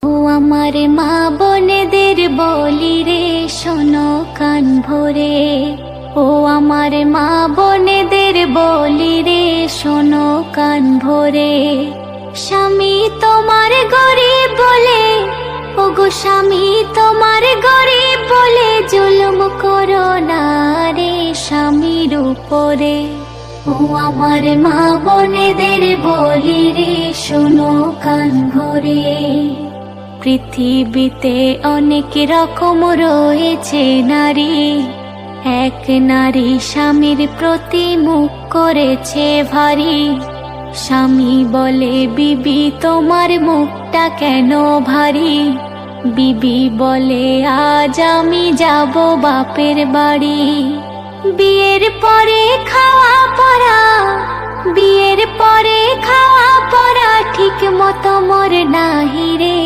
ও আমার মা বোনেদের বলি রে শোনো কান ভরে, ও আমার মা বোনেদের বলি রে শোনো কান ভরে। স্বামী তোমার গরিব বলে, ও গো স্বামী তোমার গরিব বলে জুলুম করো না রে স্বামীর উপরে। ও আমার মা বোনেদের বলি রে শোনো কান ভরে। পৃথিবীতে অনেক রকম রয়েছে নারী, এক নারী স্বামীর প্রতি মুখ করেছে ভারী। স্বামী বলে বিবি তোমার মুখটা কেন ভারী, বিবি বলে আজ আমি যাব বাপের বাড়ি। বিয়ের পরে খাওয়া পরা, বিয়ের পরে খাওয়া পরা ঠিক মতো মোর নাহি রে।